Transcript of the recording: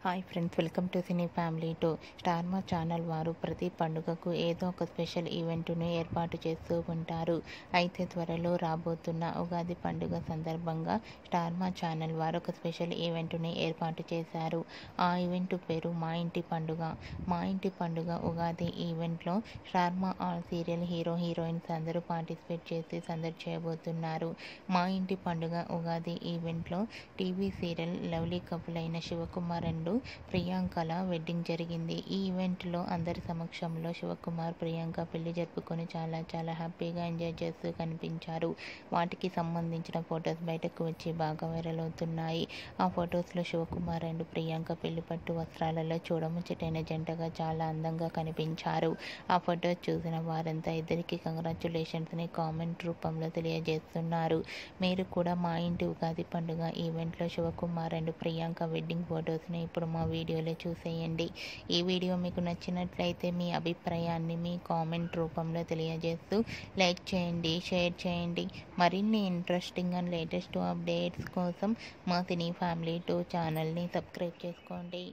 Hi friends, welcome to cine family two. Star మా channel వారు ప్రతి పండుగకు ఏదో ఒక స్పెషల్ ఈవెంట్ను ఏర్పాటు చేస్తూ ఉంటారు. అయితే త్వరలో రాబోతున్న ఉగాది పండుగ సందర్భంగా స్టార్ మా ఛానల్ వారు ఒక స్పెషల్ ఈవెంట్ని ఏర్పాటు చేశారు. ఆ ఈవెంట్ పేరు మా ఇంటి పండుగ. మా ఇంటి పండుగ ఉగాది ఈవెంట్లో స్టార్ మా ఆల్ సీరియల్ హీరోయిన్స్ అందరూ పార్టిసిపేట్ చేసి సందడి చేయబోతున్నారు. మా ఇంటి పండుగ ఉగాది ఈవెంట్లో టీవీ సీరియల్ లవ్లీ కపుల్ అయిన శివకుమార్ అండ్ ప్రియాంకల వెడ్డింగ్ జరిగింది. ఈ ఈవెంట్లో అందరి సమక్షంలో శివకుమార్, ప్రియాంక పెళ్లి జరుపుకొని చాలా హ్యాపీగా ఎంజాయ్ చేస్తూ కనిపించారు. వాటికి సంబంధించిన ఫొటోస్ బయటకు వచ్చి బాగా వైరల్ అవుతున్నాయి. ఆ ఫొటోస్లో శివకుమార్ అండ్ ప్రియాంక పెళ్లి పట్టు వస్త్రాలలో చూడముచ్చటైన జంటగా చాలా అందంగా కనిపించారు. ఆ ఫొటోస్ చూసిన వారంతా ఇద్దరికి కంగ్రాచ్యులేషన్స్ని కామెంట్ రూపంలో తెలియజేస్తున్నారు. మీరు కూడా మా ఇంటి ఉగాది పండుగ ఈవెంట్లో శివకుమార్ అండ్ ప్రియాంక వెడ్డింగ్ ఫొటోస్ని ఇప్పుడు మా వీడియోలో చూసేయండి. ఈ వీడియో మీకు నచ్చినట్లయితే మీ అభిప్రాయాన్ని మీ కామెంట్ రూపంలో తెలియజేస్తూ లైక్ చేయండి, షేర్ చేయండి. మరిన్ని ఇంట్రెస్టింగ్ అండ్ లేటెస్ట్ అప్డేట్స్ కోసం మా సినీ ఫ్యామిలీ 2 ఛానల్ని సబ్స్క్రైబ్ చేసుకోండి.